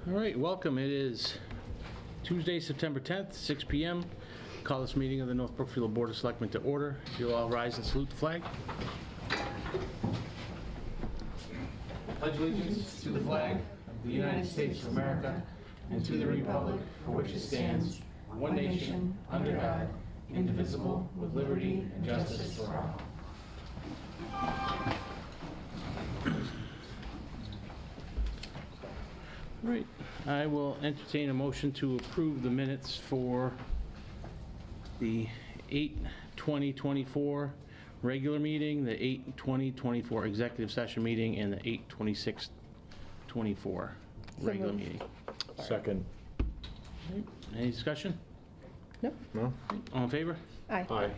All right, welcome. It is Tuesday, September 10th, 6 p.m. Call this meeting of the North Brookfield Board of Selectmen to order. If you'll all rise and salute the flag. Pledge allegiance to the flag of the United States of America and to the republic for which it stands, one nation, under God, indivisible, with liberty and justice for all. Right, I will entertain a motion to approve the minutes for the 8/20/24 regular meeting, the 8/20/24 executive session meeting, and the 8/26/24 regular meeting. Second. Right, any discussion? Nope. No? All in favor? Aye. Aye.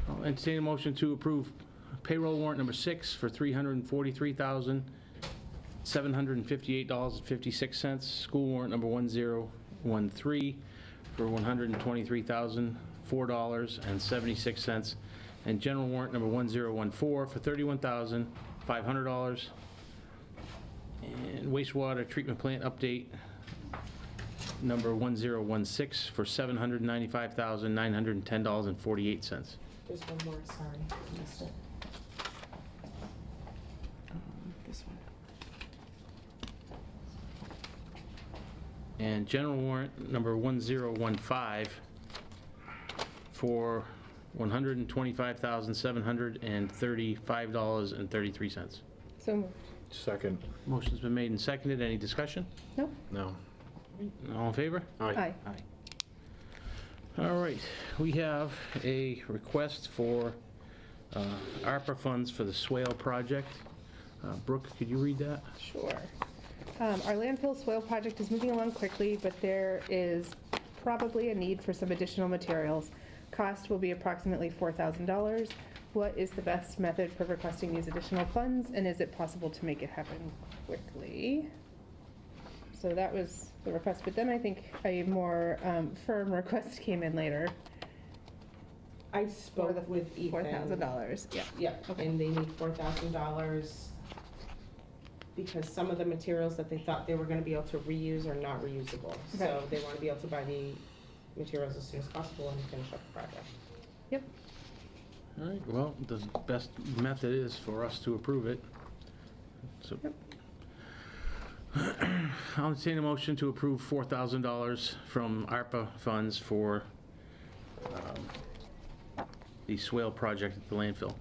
I'll entertain a motion to approve payroll warrant number 6 for $343,758.56. School warrant number 1013 for $123,004.76. And general warrant number 1014 for $31,500. And wastewater treatment plant update number 1016 for $795,910.48. There's one more, sorry, I missed it. This one. And general warrant number 1015 for $125,735.33. So moved. Second. Motion's been made and seconded. Any discussion? Nope. No. All in favor? Aye. Aye. All right, we have a request for ARPA funds for the swale project. Brooke, could you read that? Sure. Our landfill swale project is moving along quickly, but there is probably a need for some additional materials. Cost will be approximately $4,000. What is the best method for requesting these additional funds, and is it possible to make it happen quickly? So that was the request, but then I think a more firm request came in later. I For spoke the with Ethan. $4,000, yeah. Yeah, Okay. and they need $4,000 because some of the materials that they thought they were gonna be able to reuse are not reusable. So Okay. they wanna be able to buy the materials as soon as possible and finish up the project. Yep. All right, well, the best method is for us to approve it. So Yep. I'll entertain a motion to approve $4,000 from ARPA funds for the swale project at the landfill.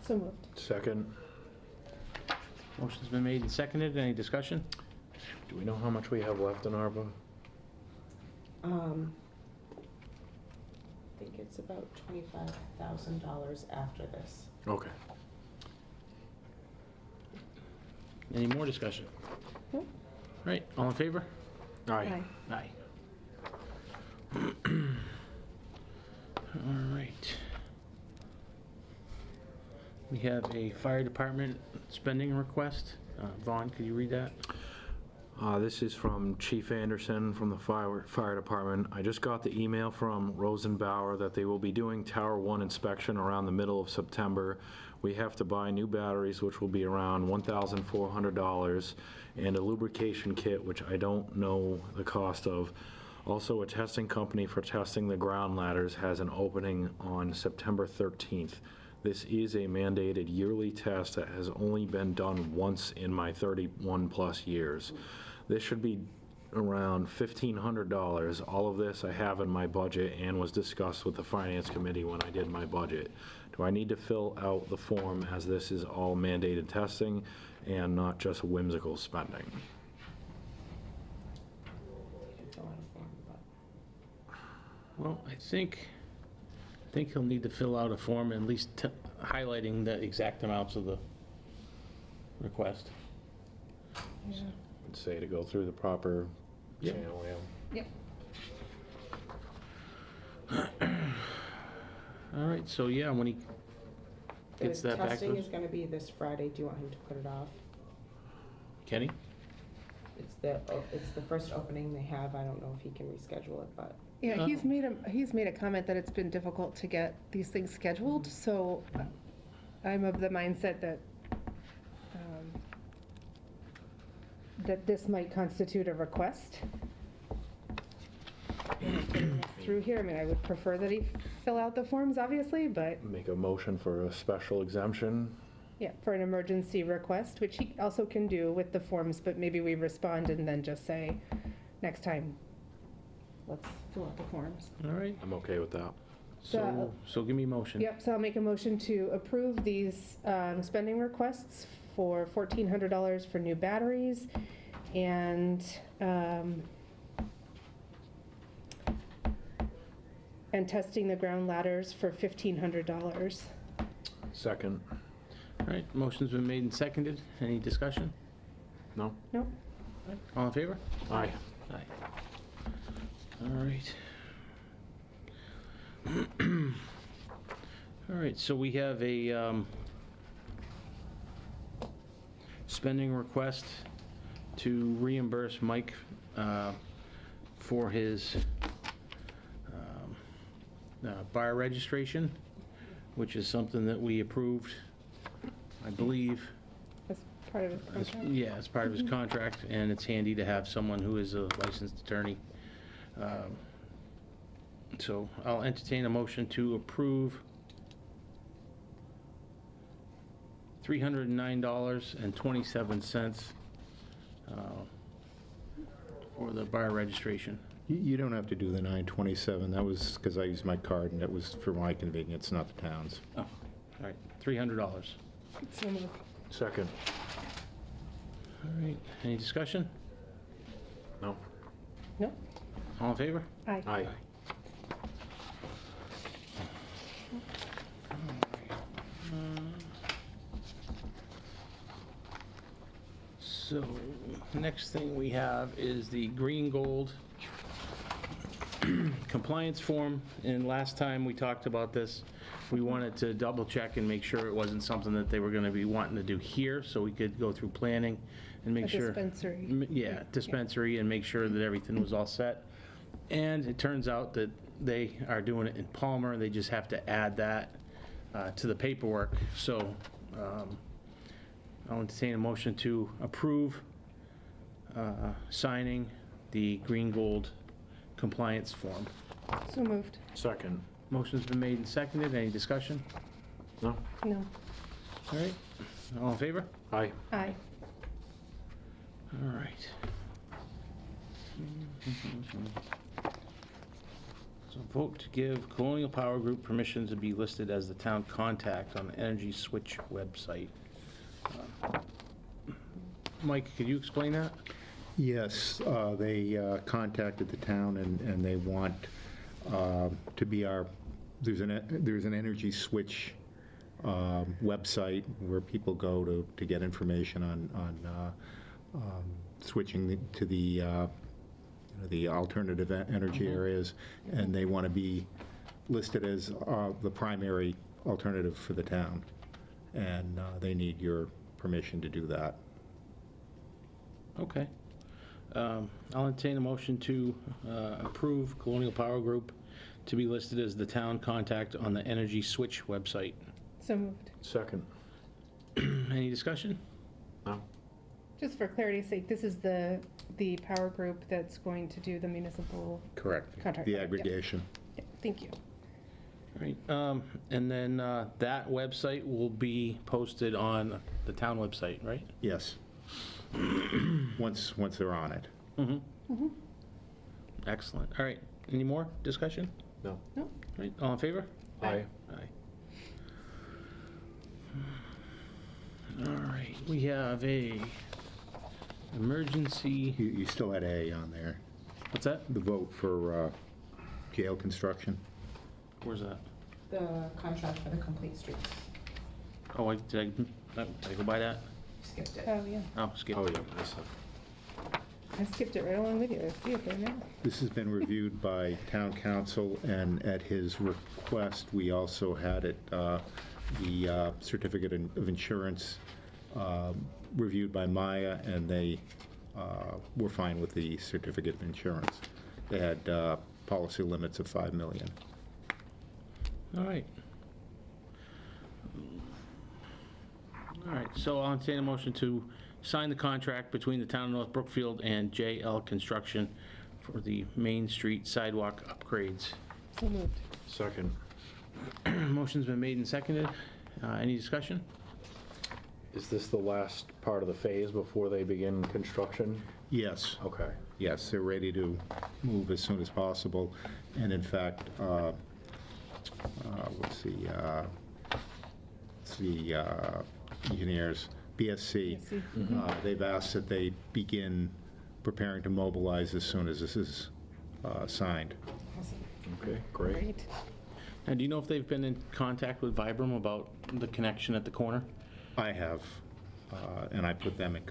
So moved. Second. Motion's been made and seconded. Any discussion? Do we know how much we have left in ARPA? I think it's about $25,000 after this. Okay. Any more discussion? Nope. Right, all in favor? Aye. Aye. All right. We have a fire department spending request. Vaughn, could you read that? This is from Chief Anderson from the fire department. I just got the email from Rosenbauer that they will be doing Tower 1 inspection around the middle of September. We have to buy new batteries, which will be around $1,400, and a lubrication kit, which I don't know the cost of. Also, a testing company for testing the ground ladders has an opening on September 13th. This is a mandated yearly test that has only been done once in my 31 plus years. This should be around $1,500. All of this I have in my budget and was discussed with the finance committee when I did my budget. Do I need to fill out the form, as this is all mandated testing and not just whimsical spending? You can fill out a form, but Well, I think he'll need to fill out a form, at least highlighting the exact amounts of the request. Yeah. I'd say to go through the proper Yep. channel, yeah. Yep. All right, so yeah, when he gets the that back to testing us. is gonna be this Friday. Do you want him to put it off? Kenny? It's the first opening they have. I don't know if he can reschedule it, but Yeah, he's made a comment that it's been difficult to get these things scheduled, so I'm of the mindset that that this might constitute a request. And putting this through here, I mean, I would prefer that he fill out the forms, obviously, but Make a motion for a special exemption. yeah, for an emergency request, which he also can do with the forms, but maybe we respond and then just say, next time, let's fill out the forms. All right, I'm okay with that. so give me a motion. Yep, so I'll make a motion to approve these spending requests for $1,400 for new batteries and testing the ground ladders for $1,500. Second. All right, motion's been made and seconded. Any discussion? No? Nope. All right, all in favor? Aye. Aye. All right. All right, so we have a spending request to reimburse Mike for his bar registration, which is something that we approved, I believe. That's part of his contract. Yeah, it's part of his contract, and it's handy to have someone who is a licensed attorney. So I'll entertain a motion to approve $309.27 for the bar registration. You don't have to do the 927. That was because I used my card, and that was for my convenience, not the town's. Oh, all right, $300. All So moved. Second. right, any discussion? No? Nope. All in favor? Aye. Aye. So, next thing we have is the green gold compliance form, and last time we talked about this, we wanted to double check and make sure it wasn't something that they were gonna be wanting to do here, so we could go through planning and make A sure. dispensary. Yeah, dispensary, and make sure that everything was all set. And it turns out that they are doing it in Palmer, they just have to add that to the paperwork, so I'll entertain a motion to approve signing the green gold compliance form. So moved. Second. Motion's been made and seconded. Any discussion? No? No. All right. All in favor? Aye. Aye. All right. So vote to give Colonial Power Group permission to be listed as the town contact on the Energy Switch website. Mike, could you explain that? Yes, they contacted the town, and they want to be our, there's an Energy Switch website where people go to get information on switching to the alternative energy areas, and they want to be listed as the primary alternative for the town, and they need your permission to do that. Okay. I'll entertain a motion to approve Colonial Power Group to be listed as the town contact on the Energy Switch website. So moved. Second. Any discussion? No? Just for clarity's sake, this is the power group that's going to do the municipal Correct. contract. The Yeah. aggregation. Yeah, thank you. All right. And then that website will be posted on the town website, right? Yes. Once they're on it. Mm-hmm. Excellent. All right. Any more discussion? No? No? All right. All in favor? Aye. Aye. All right. We have a emergency. You still had A on there. What's that? The vote for jail construction. Where's that? The contract for the complete streets. Oh, did I go by that? Skipped it. Oh, yeah. Oh, skip. Oh, yeah. I saw. I skipped it right along with you. I see it there now. This has been reviewed by town council, and at his request, we also had it, the certificate of insurance reviewed by Maya, and they were fine with the certificate of insurance. They had policy limits of $5 million. All right. All right, so I'll entertain a motion to sign the contract between the town of North Brookfield and JL Construction for the Main Street sidewalk upgrades. So moved. Second. Motion's been made and seconded. Any discussion? Is this the last part of the phase before they begin construction? Yes. Okay. Yes, they're ready to move as soon as possible. And in fact, what's the engineers, BSC, they've asked that they begin preparing to mobilize as soon as this is signed. Awesome. Okay, great. Great. Now, do you know if they've been in contact with Vibram about the connection at the corner? I have, and I put them in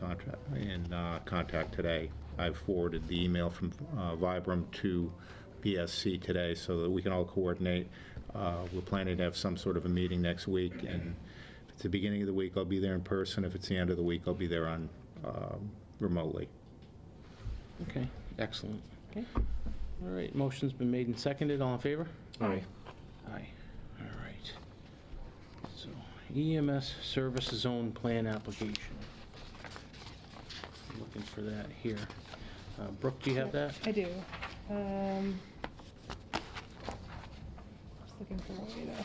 contact today. I've forwarded the email from Vibram to BSC today so that we can all coordinate. We're planning to have some sort of a meeting next week, and if it's the beginning of the week, I'll be there in person. If it's the end of the week, I'll be there on remotely. Okay, excellent. Okay. All right, motion's been made and seconded. All in favor? Aye. Aye. All right. So, EMS Service Zone Plan Application. Looking for that here. Brooke, do you have that? I do. Just looking for a way to.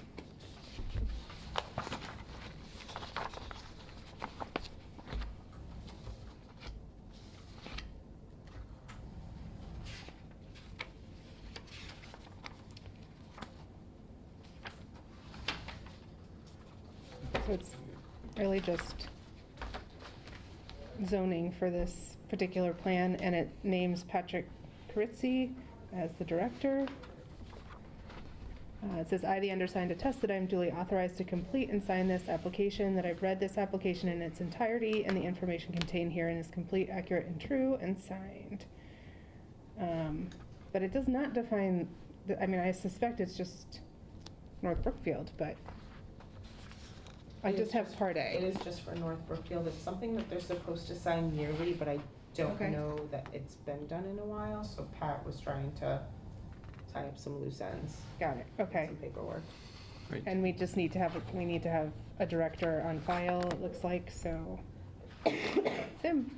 So it's really just zoning for this particular plan, and it names Patrick Carizzi as the director. It says, "I, the undersigned, attest that I am duly authorized to complete and sign this application, that I've read this application in its entirety, and the information contained herein is complete, accurate, and true, and signed." But it does not define, I mean, I suspect it's just North Brookfield, but I It just is have Part It A. is just for North Brookfield. It's something that they're supposed to sign yearly, but I don't Okay. know that it's been done in a while, so Pat was trying to tie up some loose ends, Got it, okay. some paperwork. Right. And we just need to have, a director on file, it looks like, so. It's him.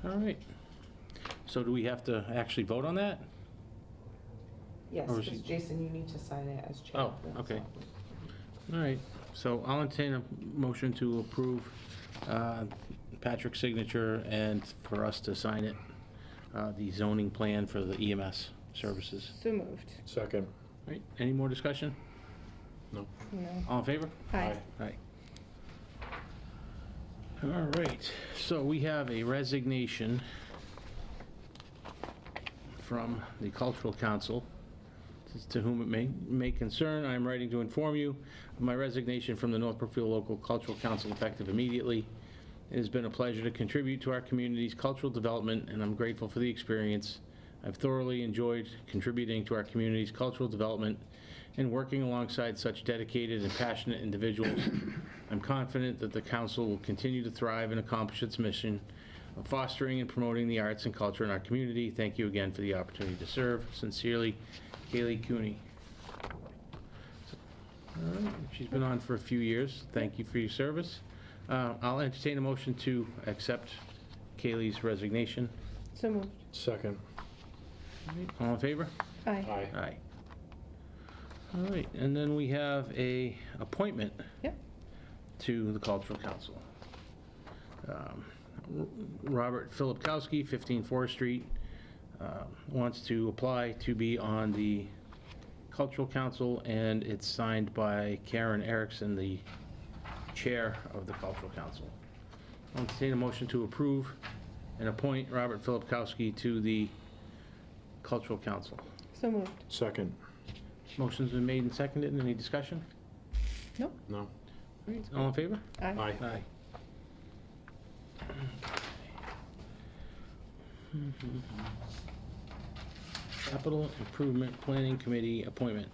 All right. So do we have to actually vote on that? Yes, Or is because he- Jason, you need to sign it as chair. Oh, okay. All right. So I'll entertain a motion to approve Patrick's signature and for us to sign it, the zoning plan for the EMS services. So moved. Second. All right. Any more discussion? No. All in favor? Aye. Aye. All right, so we have a resignation from the Cultural Council. To whom it may concern, I am writing to inform you of my resignation from the North Brookfield Local Cultural Council effective immediately. It has been a pleasure to contribute to our community's cultural development, and I'm grateful for the experience. I've thoroughly enjoyed contributing to our community's cultural development and working alongside such dedicated and passionate individuals. I'm confident that the council will continue to thrive and accomplish its mission of fostering and promoting the arts and culture in our community. Thank you again for the opportunity to serve. Sincerely, Kaylee Cooney. All right, she's been on for a few years. Thank you for your service. I'll entertain a motion to accept Kaylee's resignation. So moved. Second. All in favor? Aye. Aye. Aye. All right, and then we have a appointment Yep. to the Cultural Council. Robert Filipkowski, 15 Forest Street, wants to apply to be on the Cultural Council, and it's signed by Karen Erickson, the chair of the Cultural Council. I'll entertain a motion to approve and appoint Robert Filipkowski to the Cultural Council. So moved. Second. Motion's been made and seconded. Any discussion? Nope. No. All in favor? Aye. Aye. Aye. Capital Improvement Planning Committee appointment.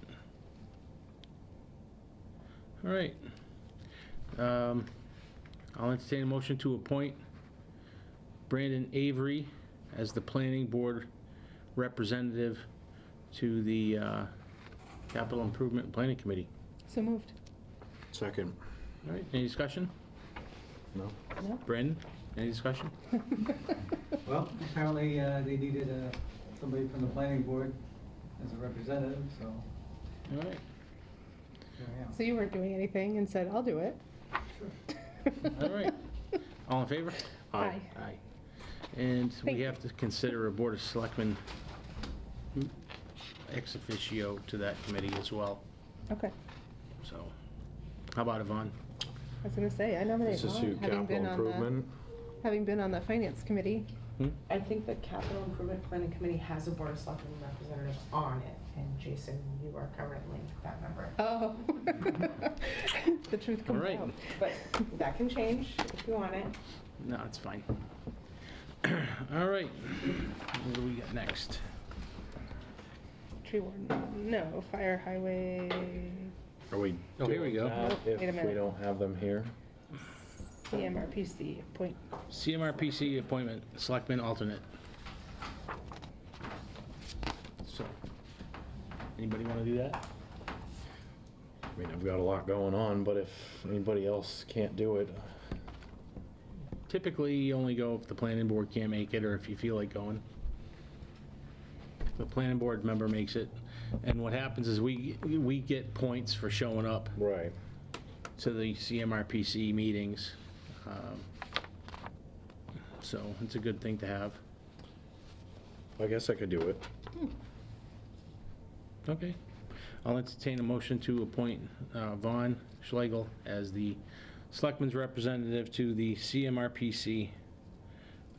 All right. I'll entertain a motion to appoint Brandon Avery as the Planning Board representative to the Capital Improvement Planning Committee. So moved. Second. All right, any discussion? No? No? Brandon, any discussion? Well, apparently they needed somebody from the planning board as a representative, so All right. here I am. So you weren't doing anything and said, I'll do it? All right. All in favor? Aye. Aye. And Thank we you. have to consider a Board of Selectmen ex officio to that committee as well. Okay. So, how about Yvonne? I was gonna say, I nominate This is Ron, your capital improvement. having been on the finance committee. I think the Capital Improvement Planning Committee has a Board of Selectmen representative on it, and Jason, you are currently that member. Oh. The truth comes All right. out. But that can change if you want it. No, it's fine. All right. What do we got next? Tree warden, no, fire, highway, Are we Oh, here we doing go. that Nope, wait a if we minute. don't have them here? CMRPC, appoint, CMRPC appointment, Selectman alternate. So, anybody want to do that? I mean, I've got a lot going on, but if anybody else can't do it, Typically, you only go if the planning board can't make it, or if you feel like going. The planning board member makes it, and what happens is we get points for showing up right. to the CMRPC meetings. So it's a good thing to have. I guess I could do it. Okay. I'll entertain a motion to appoint Vaughn Schlegel as the Selectman's representative to the CMRPC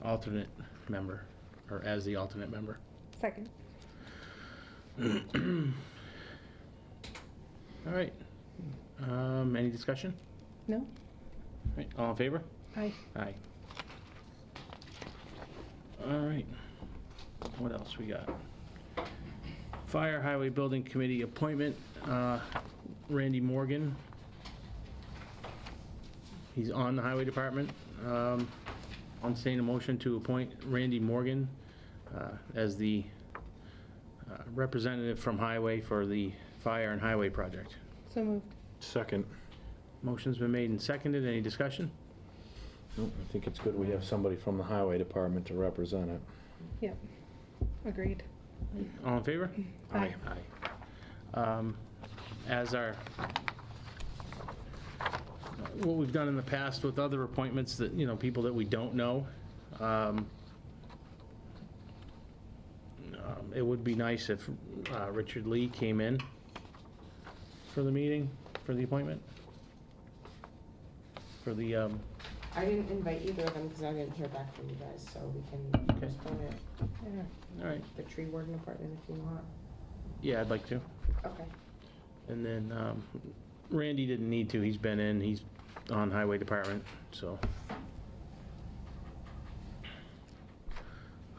alternate member, or as the alternate member. second. All right. Any discussion? No? All right, all in favor? Aye. Aye. All right. What else we got? Fire Highway Building Committee appointment, Randy Morgan. He's on the Highway Department. I'm entertaining a motion to appoint Randy Morgan as the representative from Highway for the Fire and Highway project. So moved. Second. Motion's been made and seconded. Any discussion? Nope, I think it's good we have somebody from the highway department to represent it. Yep. Agreed. All in favor? Aye. Aye. As our, what we've done in the past with other appointments that, you know, people that we don't know, it would be nice if Richard Lee came in for the meeting, for the appointment. For the, I didn't invite either of them because I didn't hear back from you guys, so we can Okay. postpone it, Yeah. all right, the tree warden appointment if you want. yeah, I'd like to. Okay. And then Randy didn't need to, he's been in, he's on Highway Department, so.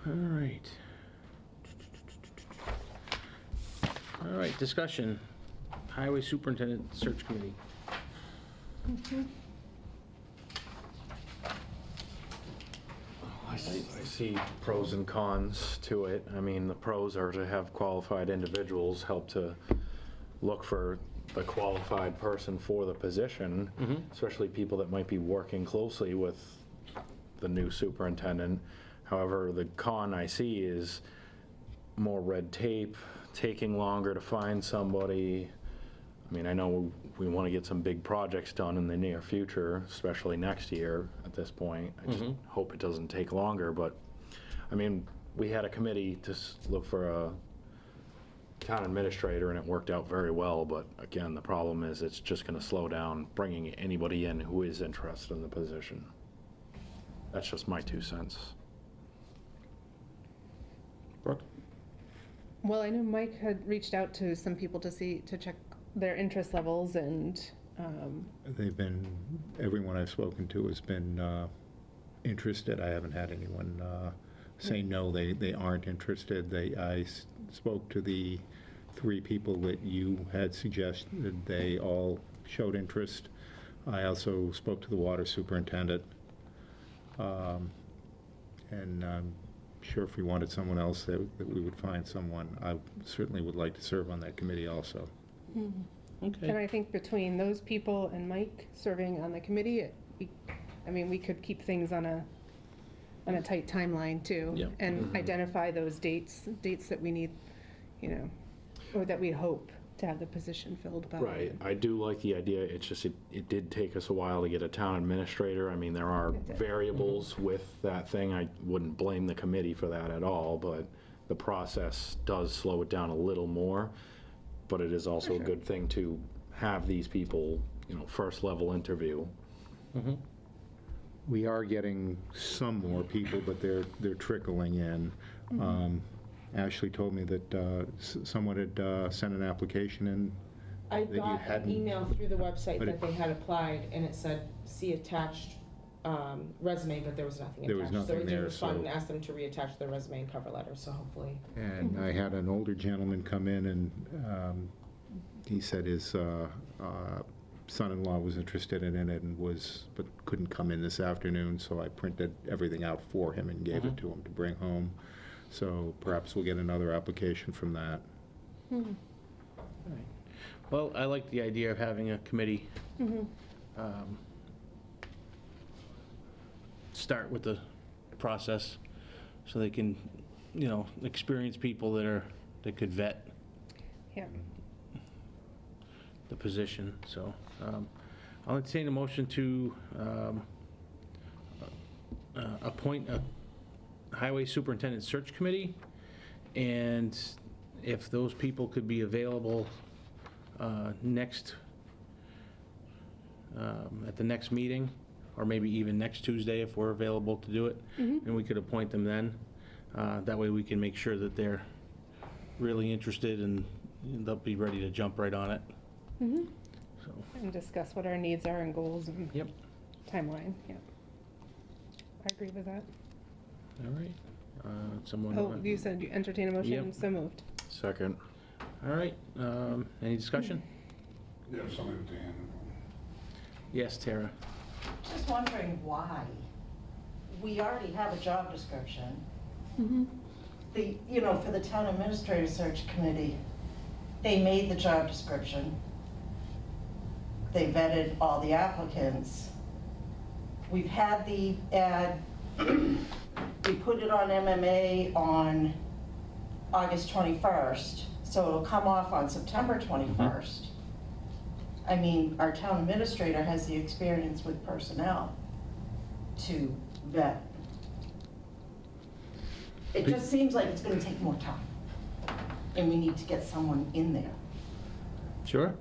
All right. All right, discussion, Highway Superintendent Search Committee. I see pros and cons to it. I mean, the pros are to have qualified individuals help to look for the qualified person for the position, especially people that might be working closely with the new superintendent. However, the con I see is more red tape, taking longer to find somebody. I mean, I know we want to get some big projects done in the near future, especially next year at this point. I just hope it doesn't take longer, but, I mean, we had a committee to look for a town administrator, and it worked out very well, but again, the problem is it's just going to slow down bringing anybody in who is interested in the position. That's just my 2 cents. Brooke? Well, I know Mike had reached out to some people to check their interest levels and, They've been, everyone I've spoken to has been interested. I haven't had anyone say no, they aren't interested. I spoke to the 3 people that you had suggested. They all showed interest. I also spoke to the water superintendent. And I'm sure if we wanted someone else, that we would find someone. I certainly would like to serve on that committee also. and Okay, I think between those people and Mike serving on the committee, we I mean, we could keep things on a tight timeline too. Yep. And identify those dates that we need, you know, or that we hope to have the position filled by. Right, I do like the idea, it's just, it did take us a while to get a town administrator. I mean, there are It did. variables with that thing, I wouldn't blame the committee for that at all, but the process does slow it down a little more, but it is also a good thing to have these people, you know, first level interview. We are getting some more people, but they're trickling in. Ashley told me that someone had sent an application in. I That you got an hadn't- email through the website But that it- they had applied, and it said, see attached resume, but there was nothing attached. There was nothing So I did there, respond and so- ask them to reattach their resume and cover letter, so hopefully. And I had an older gentleman come in, and he said his son-in-law was interested in it and but couldn't come in this afternoon, so I printed everything out for him and gave it to him to bring home. So perhaps we'll get another application from that. Well, I like the idea of having a committee start with the process so they can, you know, experienced people that could vet Yeah. the position. So I'll entertain a motion to appoint a highway superintendent search committee, and if those people could be available next, at the next meeting, or maybe even next Tuesday if we're available to do it, and we could appoint them then. That way we can make sure that they're really interested and they'll be ready to jump right on it. So, And discuss what our needs are and goals and yep, timeline, yeah. I agree with that. all right. Someone? Oh, you said you entertain a motion, Yep. so moved. Second. All right, any discussion? Yeah, somebody with their hand. Yes, Tara? Just wondering why. We already have a job description. For the town administrator search committee, they made the job description. They vetted all the applicants. We've had the ad, we put it on MMA on August 21st, so it'll come off on September 21st. I mean, our town administrator has the experience with personnel to vet. It just seems like it's gonna take more time, and we need to get someone in there. Sure.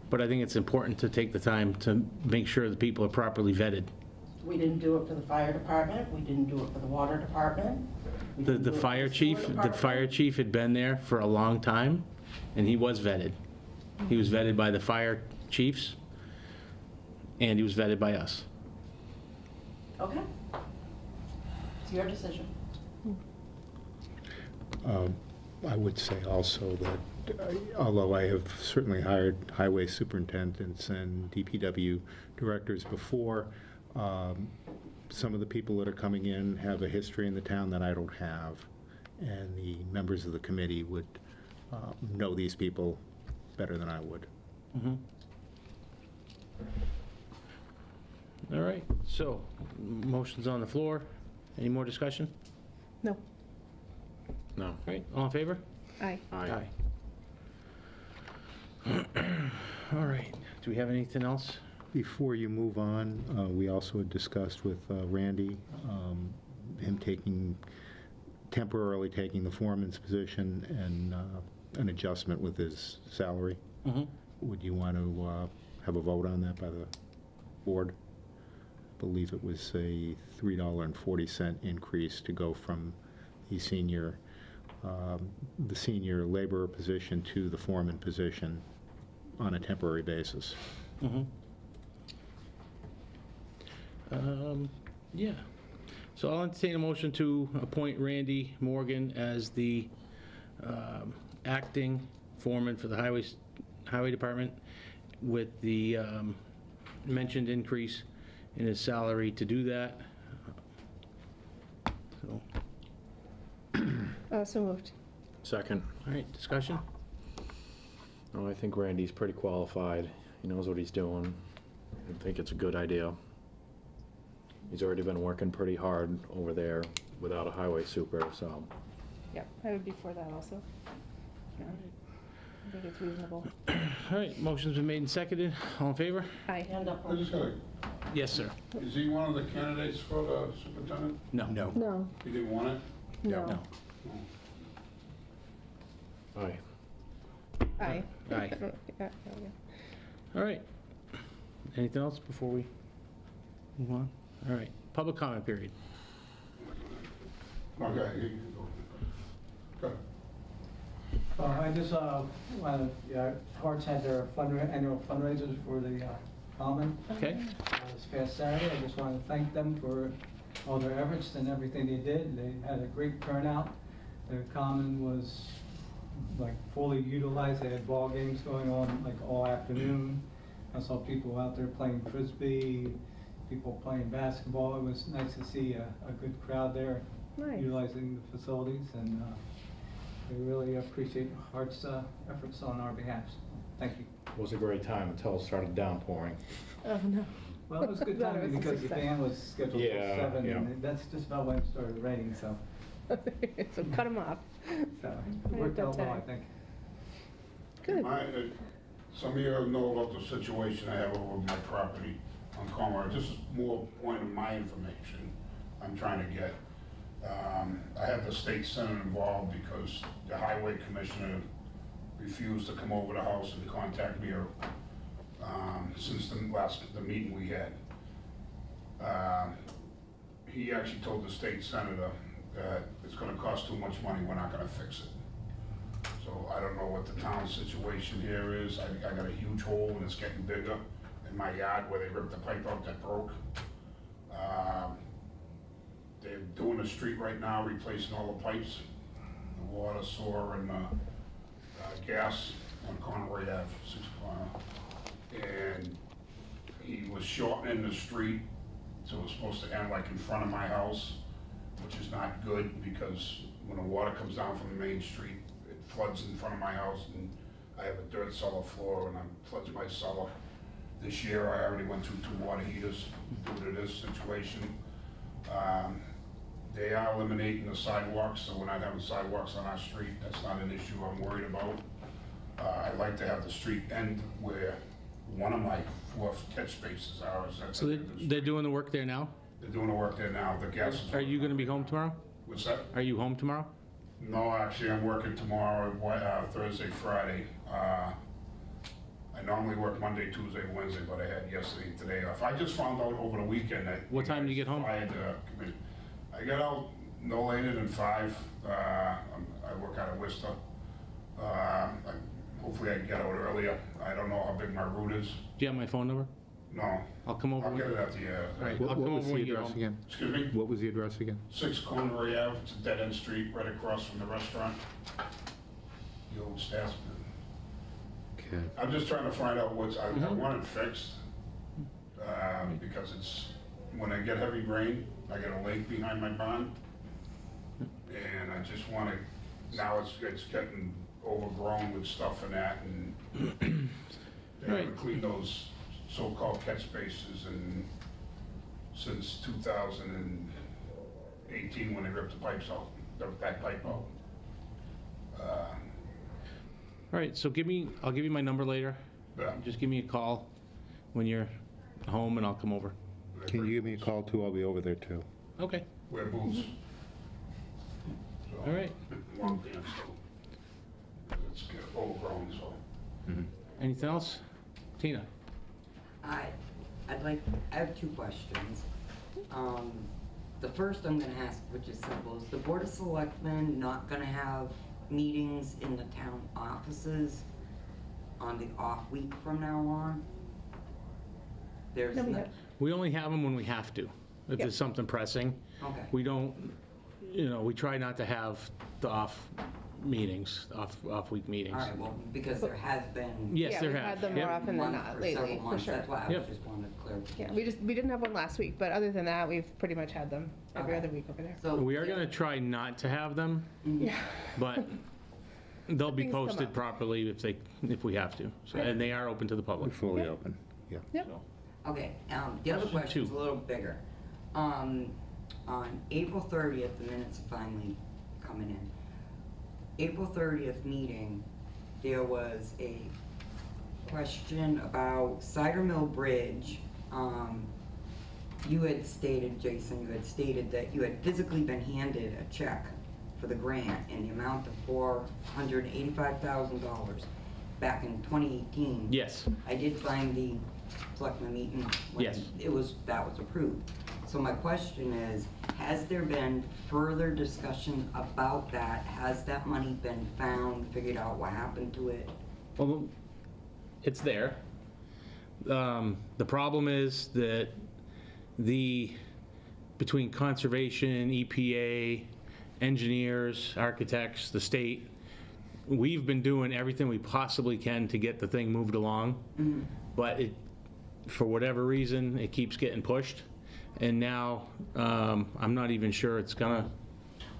But I think it's important to take the time to make sure the people are properly vetted. We didn't do it for the fire department, we didn't do it for the water department. we The didn't do it for fire sewer chief, the department. fire chief had been there for a long time, and he was vetted. He was vetted by the fire chiefs, and he was vetted by us. Okay. It's your decision. I would say also that although I have certainly hired highway superintendents and DPW directors before, some of the people that are coming in have a history in the town that I don't have, and the members of the committee would know these people better than I would. All right, so, motion's on the floor. Any more discussion? No. No. All right, all in favor? Aye. Aye. All right, do we have anything else? Before you move on, we also had discussed with Randy, him temporarily taking the foreman's position and an adjustment with his salary. Would you want to have a vote on that by the board? I believe it was a $3.40 increase to go from the senior laborer position to the foreman position on a temporary basis. Yeah. So I'll entertain a motion to appoint Randy Morgan as the acting foreman for the highway department with the mentioned increase in his salary to do that. So, So moved. Second. all right, discussion? Oh, I think Randy's pretty qualified. He knows what he's doing. I think it's a good idea. He's already been working pretty hard over there without a highway super, so. Yep, I would be for that also. Yeah. I think it's reasonable. All right, motion's been made and seconded. All in favor? Aye. Hand up. I just got a, Yes, sir. is he one of the candidates for the superintendent? No. No. No, He didn't want it? no. No. Aye. Aye. Aye. Yeah. All right. Anything else before we move on? All right, public comment period. Okay, he can go. Go. I just want to, Hearts had their annual fundraisers for the Common Okay? this past Saturday. I just want to thank them for all their efforts and everything they did. They had a great turnout. The Common was like fully utilized. They had ball games going on like all afternoon. I saw people out there playing Frisbee, people playing basketball. It was nice to see a good crowd there Nice. utilizing the facilities, and we really appreciate Hart's efforts on our behalf. Thank you. It was a great time until it started downpouring. Oh, no. Well, it was good Thought it timing was a because the success. band was scheduled for Yeah, 7, yeah. and that's just about when it started raining, so So cut them off. it worked out well, I think. Good. Some of you know about the situation I have over my property on Commerce. This is more point of my information I'm trying to get. I had the state senate involved because the highway commissioner refused to come over the house and contact me since the meeting we had. He actually told the state senator that it's gonna cost too much money, we're not gonna fix it. So I don't know what the town situation here is. I got a huge hole and it's getting bigger in my yard where they ripped the pipe out that broke. They're doing the street right now, replacing all the pipes, the water, sewer, and gas on Conway Ave, 6 Corner. And he was shortening the street, so it was supposed to end like in front of my house, which is not good because when the water comes down from the main street, it floods in front of my house, and I have a dirt cellar floor, and it floods my cellar. This year, I already went through 2 water heaters due to this situation. They are eliminating the sidewalks, so we're not having sidewalks on our street. That's not an issue I'm worried about. I'd like to have the street end where one of my 4 catch spaces are. So they're doing the work there now? They're doing the work there now. The gas is. Are you going to be home tomorrow? What's that? Are you home tomorrow? No, actually, I'm working tomorrow, Thursday, Friday. I normally work Monday, Tuesday, Wednesday, but I had yesterday and today off. I just found out over the weekend that. What time do you get home? I got out no later than 5. I work out of Worcester. Hopefully I can get out earlier. I don't know how big my route is. Do you have my phone number? No. I'll come over. I'll get it after you. All right, What I'll come was over the when you get address home. again? Excuse me? What was the address again? 6 Conway Ave. It's a dead-end street right across from the restaurant. The old Statsman. Okay. I'm just trying to find out I want it fixed, because it's, when I get heavy rain, I got a lake behind my barn, and I just want to, now it's getting overgrown with stuff and that, and they haven't cleaned those so-called catch spaces since 2018 when they ripped the pipes out, that pipe out. All right, so I'll give you my number later. Yeah. Just give me a call when you're home and I'll come over. Can you give me a call too? I'll be over there too. Okay, Wear boots. So, all right. Long pants, so it's get overgrown, so. Anything else? Tina? I have 2 questions. The first I'm gonna ask, which is simple, is the Board of Selectmen not gonna have meetings in the town offices on the off week from now on? There's No, we no, have- We only have them when we have to, if there's something pressing. okay. We don't, we try not to have the off meetings, off-week meetings. All right, well, because there has been. Yes, Yeah, there we've have. had them more Yep. often than one not for lately, several for months. sure. That's why I Yep. just wanted clarification. Yeah, we didn't have one last week, but other than that, we've pretty much had them every Okay. other week over there. So We are gonna try not to have them, Yeah. but they'll be Things come posted up. properly if we have to. So, and they are open to the We're public. fully open, yeah. Yep. Okay, the other Question question is two. a little bigger. On April 30th, the minutes are finally coming in. April 30th meeting, there was a question about Cider Mill Bridge. You had stated, Jason, you had stated that you had physically been handed a check for the grant in the amount of $485,000 back in 2018. Yes. I did find the selectmen meeting when Yes. that was approved. So my question is, has there been further discussion about that? Has that money been found, figured out what happened to it? Well, it's there. The problem is that between conservation, EPA, engineers, architects, the state, we've been doing everything we possibly can to get the thing moved along. But for whatever reason, it keeps getting pushed. And now, I'm not even sure it's gonna,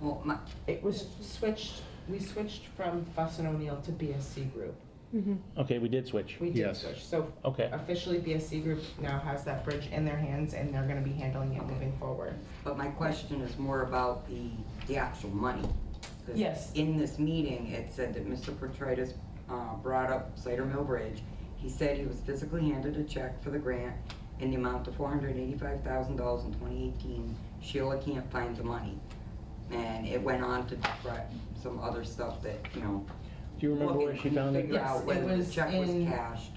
Well, It was switched, we switched from Fuss and O'Neill to BSC Group. okay, we did switch. We did Yes. switch. So Okay. officially, BSC Group now has that bridge in their hands, and they're gonna be handling it moving forward. but my question is more about the actual money. 'Cause Yes. in this meeting, it said that Mr. Petritis brought up Cider Mill Bridge. He said he was physically handed a check for the grant in the amount of $485,000 in 2018. Sheila can't find the money. And it went on to describe some other stuff that, Do you remember where she found it? Figure Yes, out it whether the was check was in- cashed.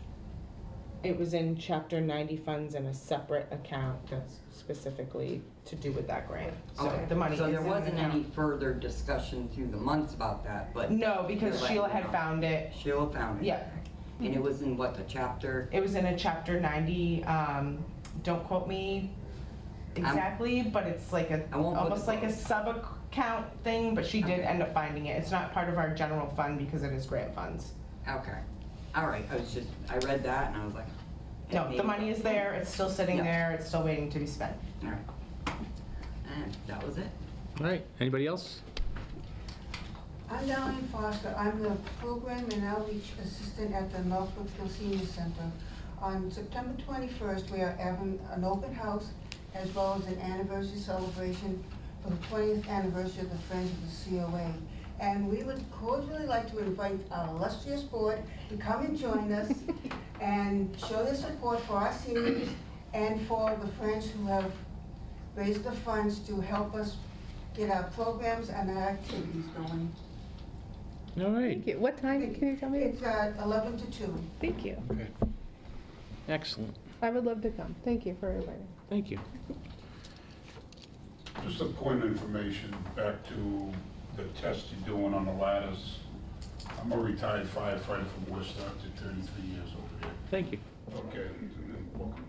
It was in Chapter 90 funds in a separate account that's specifically to do with that grant. So Okay. the money is So in there the wasn't account. any further discussion through the months about that, but. No, because You're Sheila letting me had know. found it. Sheila found it. Yeah, And it was in what, the chapter? it was in a Chapter 90, don't quote me exactly, but it's like a, I won't put almost the like a quotes. sub-account thing, but she did Okay. end up finding it. It's not part of our general fund because it is grant funds. Okay. All right, I read that and I was like. No, the money is there, it's still sitting Yeah. there, it's still waiting to be spent. All right. And that was it. All right, anybody else? I'm Darlene Foster. I'm the Program and Outreach Assistant at the North Brookfield Senior Center. On September 21st, we are having an open house as well as an anniversary celebration for the 20th anniversary of the Friends of the COA. And we would cordially like to invite our illustrious board to come and join us and show their support for our seniors and for the friends who have raised the funds to help us get our programs and our activities going. All right, Thank you. What time, can you tell me? It's 11 to 2. Thank you. excellent. I would love to come. Thank you for inviting. Thank you. Just a point of information back to the test you're doing on the ladders. I'm a retired firefighter from Worcester, I did 33 years over there. Thank you. Okay, and welcome.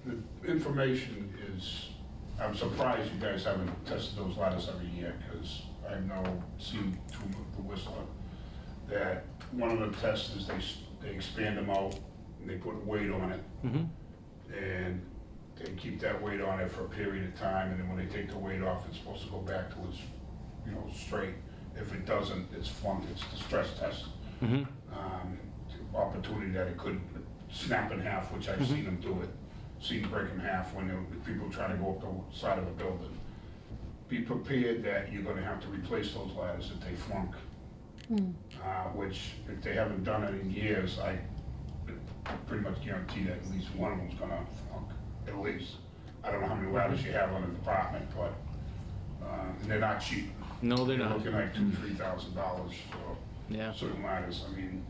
The information is, I'm surprised you guys haven't tested those ladders every year, because I know, seen through the Whistler, that one of the tests is they expand them out, and they put weight on it, Mm-hmm. and they keep that weight on it for a period of time, and then when they take the weight off, it's supposed to go back to its, straight. If it doesn't, it's flunked, it's the stress test. Mm-hmm. Opportunity that it could snap in half, which I've seen them do it, seen break in half when people try to go up the side of a building. Be prepared that you're gonna have to replace those ladders if they flunk. Which, if they haven't done it in years, I pretty much guarantee that at least one of them's gonna flunk, at least. I don't know how many ladders you have on the department, but, and they're not cheap. No, they're You're not. looking like $2,000-3,000 for Yeah. certain ladders. I mean,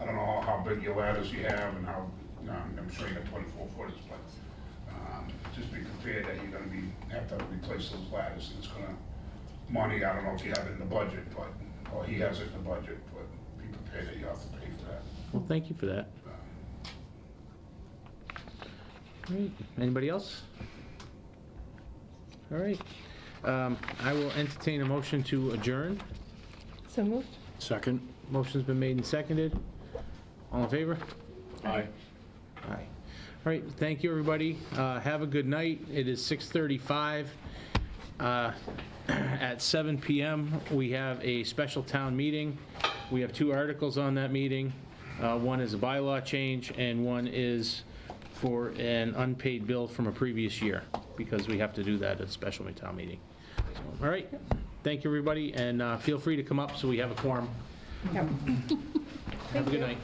I don't know how big your ladders you have and how, I'm sure you got 24 footers, but just be prepared that you're gonna have to replace those ladders, and it's gonna, money, I don't know if you have it in the budget, but, or he has it in the budget, but be prepared that you have to pay for that. Well, thank you for that. All right, anybody else? All right. I will entertain a motion to adjourn. So moved? Second? Motion's been made and seconded. All in favor? Aye. Aye. All right, thank you, everybody. Have a good night. It is 6:35. At 7 PM, we have a special town meeting. We have 2 articles on that meeting. One is a bylaw change, and one is for an unpaid bill from a previous year. because we have to do that at a special town meeting. So, all right, thank you, everybody, and feel free to come up so we have a quorum. Yep. Have a good night.